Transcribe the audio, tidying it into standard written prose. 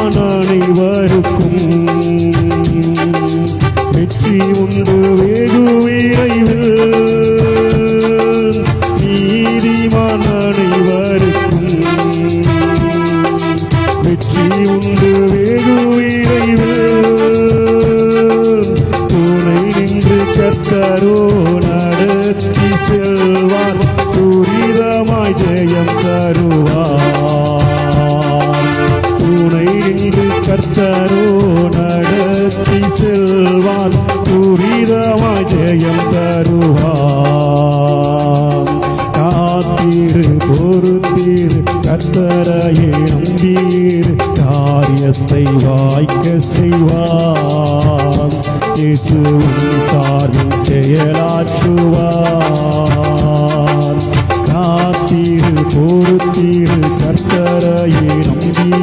நீதிமான் அனைவருக்கும் வெற்றி உண்டு வெகு விரைவில். நீதிமான் அனைவருக்கும் வெற்றி உண்டு வெகு விரைவில். துணை நின்று கர்த்தரோ நடத்தி செல்வார், துரிதமாய் ஜெயம் தருவார். துணை நின்று கர்த்தரோ நடத்தி செல்வார், துரிதமாய் ஜெயம் தருவார். காத்தீர் பொறுத்தீர் கர்த்தரையே நம்பீர், காரியத்தை வாய்க்க செய்வார். இயேசுவின் சார்பில் செயலாற்றுவார். காத்தீர் பொறுத்தீர் கர்த்தரையே நம்பி